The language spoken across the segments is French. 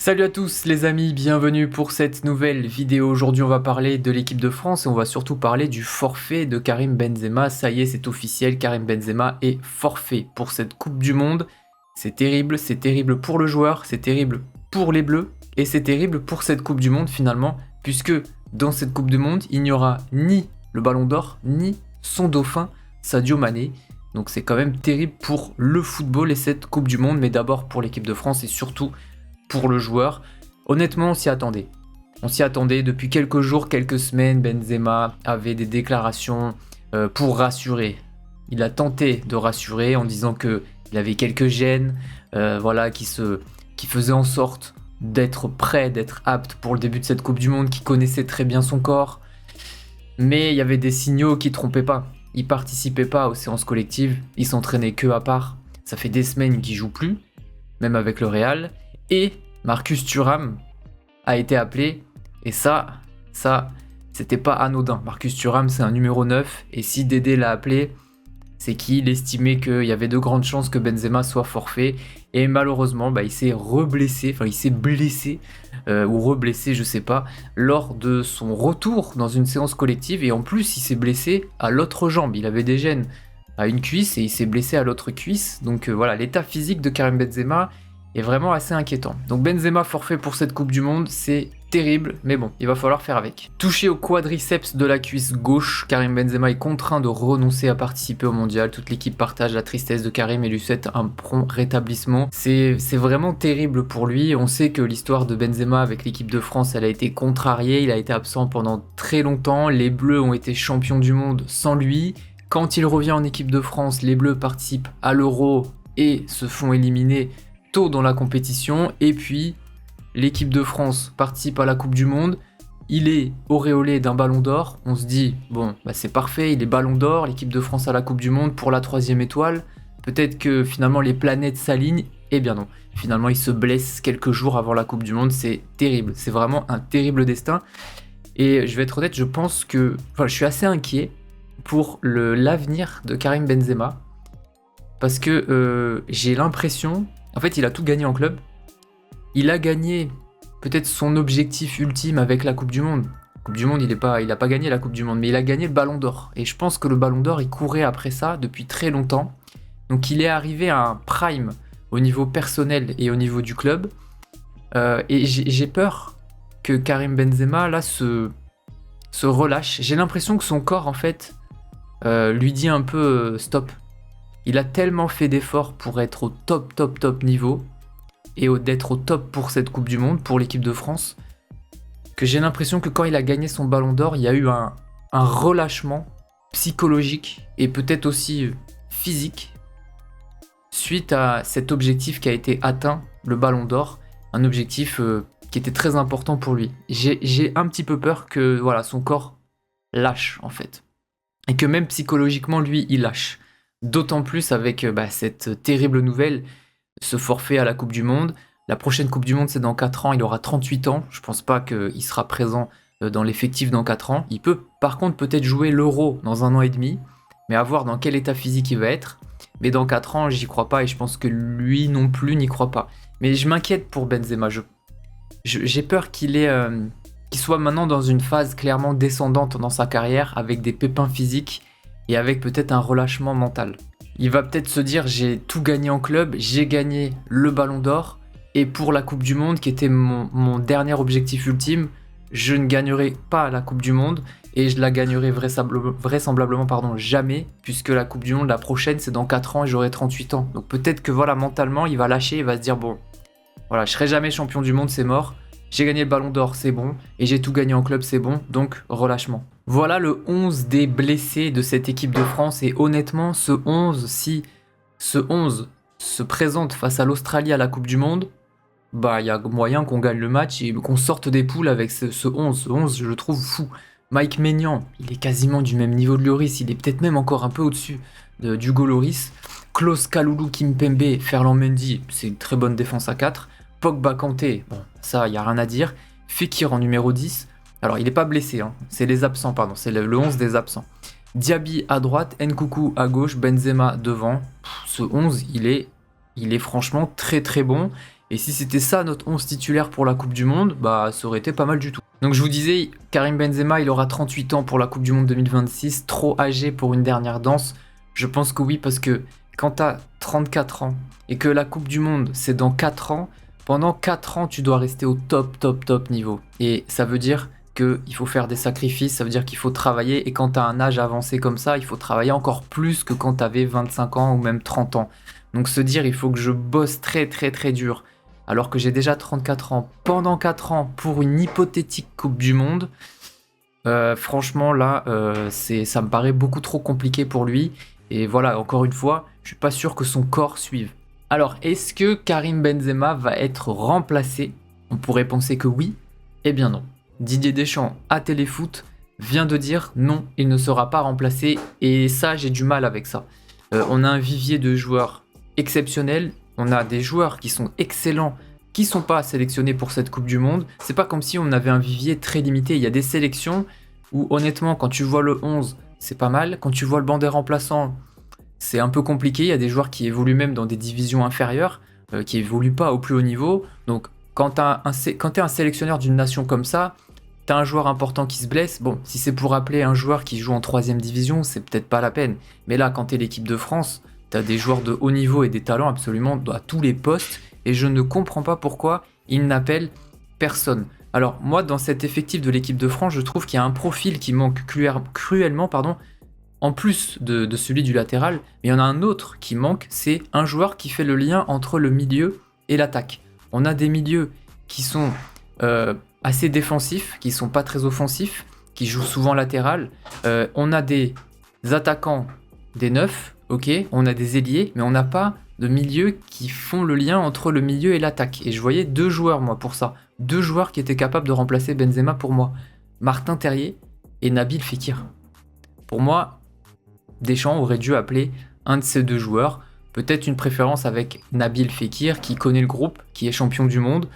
Salut à tous les amis, bienvenue pour cette nouvelle vidéo. Aujourd'hui on va parler de l'équipe de France et on va surtout parler du forfait de Karim Benzema. Ça y est, c'est officiel, Karim Benzema est forfait pour cette Coupe du Monde. C'est terrible pour le joueur, c'est terrible pour les Bleus et c'est terrible pour cette Coupe du Monde finalement, puisque dans cette Coupe du Monde, il n'y aura ni le Ballon d'Or, ni son dauphin, Sadio Mané. Donc c'est quand même terrible pour le football et cette Coupe du Monde, mais d'abord pour l'équipe de France et surtout pour le joueur. Honnêtement, on s'y attendait. On s'y attendait depuis quelques jours, quelques semaines. Benzema avait des déclarations pour rassurer. Il a tenté de rassurer en disant qu'il avait quelques gènes, qui faisaient en sorte d'être prêt, d'être apte pour le début de cette Coupe du Monde, qui connaissait très bien son corps. Mais il y avait des signaux qui trompaient pas. Il participait pas aux séances collectives, il s'entraînait que à part. Ça fait des semaines qu'il joue plus, même avec le Real. Et Marcus Thuram a été appelé. Et ça, c'était pas anodin. Marcus Thuram, c'est un numéro 9. Et si Dédé l'a appelé, c'est qu'il estimait qu'il y avait de grandes chances que Benzema soit forfait. Et malheureusement, il s'est blessé, ou reblessé, je sais pas, lors de son retour dans une séance collective. Et en plus, il s'est blessé à l'autre jambe. Il avait des gènes à une cuisse et il s'est blessé à l'autre cuisse. Donc voilà, l'état physique de Karim Benzema est vraiment assez inquiétant. Donc Benzema forfait pour cette Coupe du Monde, c'est terrible, mais bon, il va falloir faire avec. Touché au quadriceps de la cuisse gauche, Karim Benzema est contraint de renoncer à participer au mondial. Toute l'équipe partage la tristesse de Karim et lui souhaite un prompt rétablissement. C'est vraiment terrible pour lui. On sait que l'histoire de Benzema avec l'équipe de France, elle a été contrariée. Il a été absent pendant très longtemps. Les Bleus ont été champions du monde sans lui. Quand il revient en équipe de France, les Bleus participent à l'Euro et se font éliminer tôt dans la compétition, et puis l'équipe de France participe à la Coupe du Monde, il est auréolé d'un ballon d'or, on se dit, bon, c'est parfait, il est ballon d'or, l'équipe de France à la Coupe du Monde pour la 3e étoile, peut-être que finalement les planètes s'alignent, eh bien non, finalement il se blesse quelques jours avant la Coupe du Monde, c'est terrible, c'est vraiment un terrible destin, et je vais être honnête, je suis assez inquiet pour l'avenir de Karim Benzema, parce que j'ai l'impression. En fait, il a tout gagné en club. Il a gagné peut-être son objectif ultime avec la Coupe du Monde. Coupe du Monde, il a pas gagné la Coupe du Monde, mais il a gagné le Ballon d'Or. Et je pense que le Ballon d'Or, il courait après ça depuis très longtemps. Donc il est arrivé à un prime au niveau personnel et au niveau du club. Et j'ai peur que Karim Benzema, là, se relâche. J'ai l'impression que son corps, en fait, lui dit un peu stop. Il a tellement fait d'efforts pour être au top niveau et d'être au top pour cette Coupe du Monde, pour l'équipe de France, que j'ai l'impression que quand il a gagné son Ballon d'Or, il y a eu un relâchement psychologique et peut-être aussi physique suite à cet objectif qui a été atteint, le Ballon d'Or, un objectif qui était très important pour lui. J'ai un petit peu peur que son corps lâche en fait, et que même psychologiquement, lui, il lâche. D'autant plus avec cette terrible nouvelle, ce forfait à la Coupe du Monde. La prochaine Coupe du Monde, c'est dans 4 ans, il aura 38 ans. Je pense pas qu'il sera présent dans l'effectif dans 4 ans. Il peut par contre peut-être jouer l'Euro dans 1 an et demi, mais à voir dans quel état physique il va être. Mais dans 4 ans, j'y crois pas et je pense que lui non plus n'y croit pas. Mais je m'inquiète pour Benzema. J'ai peur qu'il soit maintenant dans une phase clairement descendante dans sa carrière avec des pépins physiques et avec peut-être un relâchement mental. Il va peut-être se dire, j'ai tout gagné en club, j'ai gagné le Ballon d'Or, et pour la Coupe du Monde, qui était mon dernier objectif ultime, je ne gagnerai pas la Coupe du Monde, et je la gagnerai vraisemblablement jamais, puisque la Coupe du Monde, la prochaine, c'est dans 4 ans, et j'aurai 38 ans. Donc peut-être que mentalement, il va lâcher, il va se dire, bon, je serai jamais champion du monde, c'est mort, j'ai gagné le Ballon d'Or, c'est bon, et j'ai tout gagné en club, c'est bon, donc relâchement. Voilà le 11 des blessés de cette équipe de France, et honnêtement, si ce 11 se présente face à l'Australie à la Coupe du Monde, il y a moyen qu'on gagne le match et qu'on sorte des poules avec ce 11. Ce 11, je le trouve fou. Mike Maignan, il est quasiment du même niveau de Lloris, il est peut-être même encore un peu au-dessus d'Hugo Lloris. Klaus Kalulu, Kimpembe, Ferland Mendy, c'est une très bonne défense à 4. Pogba Kanté, bon, ça, il n'y a rien à dire. Fekir en numéro 10. Alors, il n'est pas blessé, c'est les absents, c'est le 11 des absents. Diaby à droite, Nkunku à gauche, Benzema devant. Ce 11, il est franchement très très bon. Et si c'était ça notre 11 titulaire pour la Coupe du Monde, bah ça aurait été pas mal du tout. Donc je vous disais, Karim Benzema, il aura 38 ans pour la Coupe du Monde 2026, trop âgé pour une dernière danse. Je pense que oui, parce que quand t'as 34 ans et que la Coupe du Monde c'est dans 4 ans, pendant 4 ans tu dois rester au top niveau. Et ça veut dire qu'il faut faire des sacrifices, ça veut dire qu'il faut travailler, et quand tu as un âge avancé comme ça, il faut travailler encore plus que quand tu avais 25 ans ou même 30 ans. Donc se dire il faut que je bosse très dur, alors que j'ai déjà 34 ans, pendant 4 ans pour une hypothétique Coupe du Monde, franchement là, ça me paraît beaucoup trop compliqué pour lui, et voilà, encore une fois, je suis pas sûr que son corps suive. Alors, est-ce que Karim Benzema va être remplacé? On pourrait penser que oui, eh bien non. Didier Deschamps à Téléfoot vient de dire non, il ne sera pas remplacé, et ça j'ai du mal avec ça. On a un vivier de joueurs exceptionnels, on a des joueurs qui sont excellents, qui sont pas sélectionnés pour cette Coupe du Monde. C'est pas comme si on avait un vivier très limité, il y a des sélections où honnêtement quand tu vois le 11 c'est pas mal, quand tu vois le banc des remplaçants c'est un peu compliqué, il y a des joueurs qui évoluent même dans des divisions inférieures, qui évoluent pas au plus haut niveau, donc quand t'es un sélectionneur d'une nation comme ça, t'as un joueur important qui se blesse, bon, si c'est pour appeler un joueur qui joue en 3ème division, c'est peut-être pas la peine. Mais là, quand t'es l'équipe de France, t'as des joueurs de haut niveau et des talents absolument à tous les postes, et je ne comprends pas pourquoi ils n'appellent personne. Alors, moi, dans cet effectif de l'équipe de France, je trouve qu'il y a un profil qui manque cruellement, en plus de celui du latéral, mais il y en a un autre qui manque, c'est un joueur qui fait le lien entre le milieu et l'attaque. On a des milieux qui sont assez défensifs, qui sont pas très offensifs, qui jouent souvent latéral. On a des attaquants, des neufs, ok, on a des ailiers, mais on n'a pas de milieux qui font le lien entre le milieu et l'attaque. Et je voyais 2 joueurs, moi, pour ça. 2 joueurs qui étaient capables de remplacer Benzema pour moi. Martin Terrier et Nabil Fekir. Pour moi, Deschamps aurait dû appeler un de ces 2 joueurs. Peut-être une préférence avec Nabil Fekir, qui connaît le groupe, qui est champion du monde.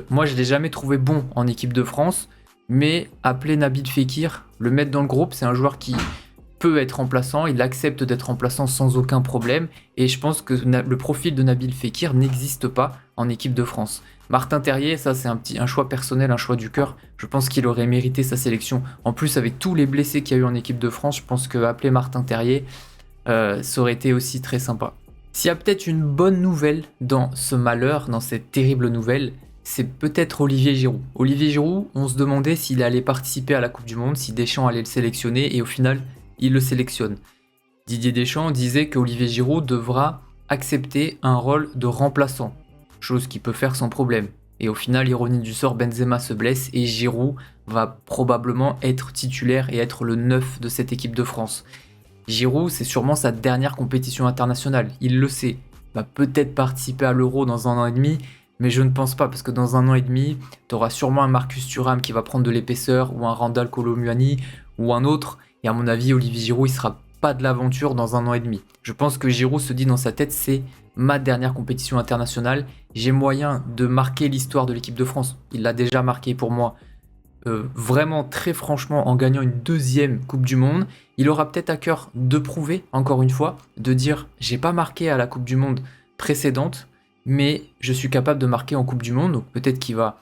Moi, je ne l'ai jamais trouvé bon en équipe de France, mais appeler Nabil Fekir, le mettre dans le groupe, c'est un joueur qui peut être remplaçant, il accepte d'être remplaçant sans aucun problème, et je pense que le profil de Nabil Fekir n'existe pas en équipe de France. Martin Terrier, ça c'est un choix personnel, un choix du cœur, je pense qu'il aurait mérité sa sélection. En plus, avec tous les blessés qu'il y a eu en équipe de France, je pense que appeler Martin Terrier, ça aurait été aussi très sympa. S'il y a peut-être une bonne nouvelle dans ce malheur, dans cette terrible nouvelle, c'est peut-être Olivier Giroud. Olivier Giroud, on se demandait s'il allait participer à la Coupe du Monde, si Deschamps allait le sélectionner, et au final, il le sélectionne. Didier Deschamps disait qu'Olivier Giroud devra accepter un rôle de remplaçant, chose qu'il peut faire sans problème. Et au final, ironie du sort, Benzema se blesse et Giroud va probablement être titulaire et être le 9 de cette équipe de France. Giroud, c'est sûrement sa dernière compétition internationale, il le sait. Il va peut-être participer à l'Euro dans 1 an et demi, mais je ne pense pas, parce que dans 1 an et demi, tu auras sûrement un Marcus Thuram qui va prendre de l'épaisseur, ou un Randal Kolo Muani, ou un autre, et à mon avis, Olivier Giroud, il sera pas de l'aventure dans 1 an et demi. Je pense que Giroud se dit dans sa tête, c'est ma dernière compétition internationale, j'ai moyen de marquer l'histoire de l'équipe de France. Il l'a déjà marqué pour moi, vraiment très franchement, en gagnant une 2e Coupe du Monde. Il aura peut-être à cœur de prouver, encore une fois, de dire, j'ai pas marqué à la Coupe du Monde précédente, mais je suis capable de marquer en Coupe du Monde, donc peut-être qu'il va...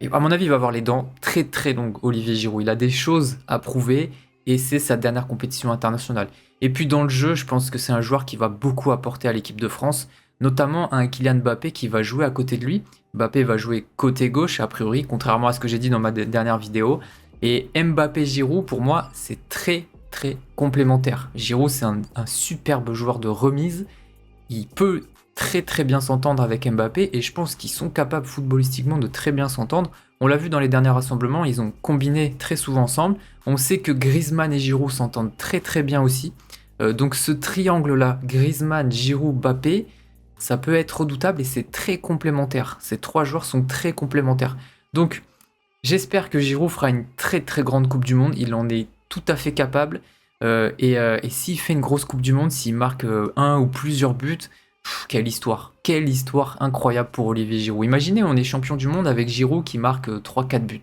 Et à mon avis, il va avoir les dents très longues, Olivier Giroud. Il a des choses à prouver, et c'est sa dernière compétition internationale. Et puis dans le jeu, je pense que c'est un joueur qui va beaucoup apporter à l'équipe de France, notamment un Kylian Mbappé qui va jouer à côté de lui. Mbappé va jouer côté gauche, a priori, contrairement à ce que j'ai dit dans ma dernière vidéo. Et Mbappé-Giroud, pour moi, c'est très complémentaire. Giroud, c'est un superbe joueur de remise. Il peut très bien s'entendre avec Mbappé, et je pense qu'ils sont capables footballistiquement de très bien s'entendre. On l'a vu dans les derniers rassemblements, ils ont combiné très souvent ensemble. On sait que Griezmann et Giroud s'entendent très bien aussi. Donc ce triangle-là, Griezmann, Giroud, Mbappé, ça peut être redoutable et c'est très complémentaire. Ces 3 joueurs sont très complémentaires. Donc j'espère que Giroud fera une très grande Coupe du Monde. Il en est tout à fait capable. Et s'il fait une grosse Coupe du Monde, s'il marque un ou plusieurs buts, quelle histoire incroyable pour Olivier Giroud. Imaginez, on est champion du monde avec Giroud qui marque 3-4 buts.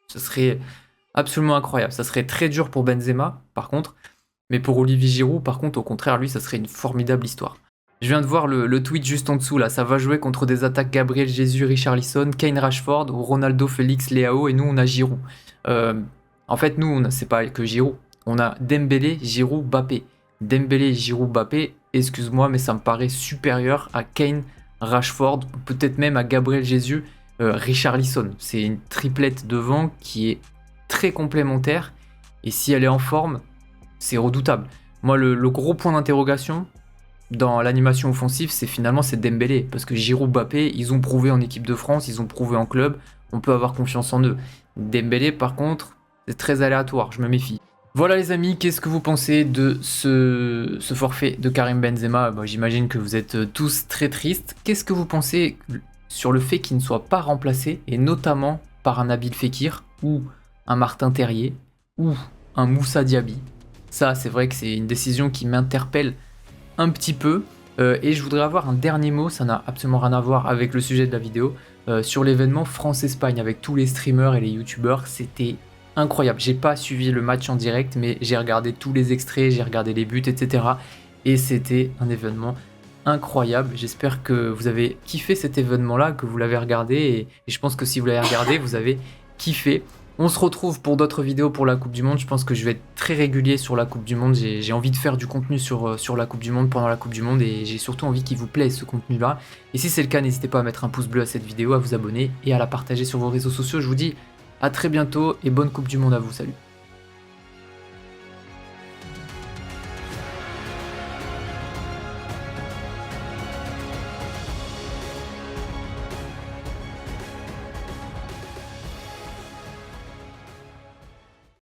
Ce serait absolument incroyable. Ça serait très dur pour Benzema, par contre. Mais pour Olivier Giroud, par contre, au contraire, lui, ça serait une formidable histoire. Je viens de voir le tweet juste en dessous là, ça va jouer contre des attaques Gabriel Jesus, Richarlison, Kane Rashford, ou Ronaldo, Félix, Leao et nous on a Giroud. Euh, En fait nous c'est pas que Giroud, on a Dembélé, Giroud, Mbappé. Dembélé, Giroud, Mbappé, excuse-moi mais ça me paraît supérieur à Kane, Rashford, peut-être même à Gabriel Jesus, Richarlison. C'est une triplette devant qui est très complémentaire et si elle est en forme, c'est redoutable. Moi le gros point d'interrogation dans l'animation offensive, c'est Dembélé. Parce que Giroud, Mbappé, ils ont prouvé en équipe de France, ils ont prouvé en club, on peut avoir confiance en eux. Dembélé, par contre, c'est très aléatoire, je me méfie. Voilà les amis, qu'est-ce que vous pensez de ce forfait de Karim Benzema? J'imagine que vous êtes tous très tristes. Qu'est-ce que vous pensez sur le fait qu'il ne soit pas remplacé, et notamment par un Nabil Fekir, ou un Martin Terrier, ou un Moussa Diaby? Ça, c'est vrai que c'est une décision qui m'interpelle un petit peu. Et je voudrais avoir un dernier mot, ça n'a absolument rien à voir avec le sujet de la vidéo, sur l'événement France-Espagne avec tous les streamers et les youtubeurs. C'était incroyable. J'ai pas suivi le match en direct, mais j'ai regardé tous les extraits, j'ai regardé les buts, etc. Et c'était un événement incroyable. J'espère que vous avez kiffé cet événement-là, que vous l'avez regardé. Et je pense que si vous l'avez regardé, vous avez kiffé. On se retrouve pour d'autres vidéos pour la Coupe du Monde. Je pense que je vais être très régulier sur la Coupe du Monde. J'ai envie de faire du contenu sur la Coupe du Monde pendant la Coupe du Monde et j'ai surtout envie qu'il vous plaise ce contenu-là. Et si c'est le cas, n'hésitez pas à mettre un pouce bleu à cette vidéo, à vous abonner et à la partager sur vos réseaux sociaux. Je vous dis à très bientôt et bonne Coupe du Monde à vous. Salut!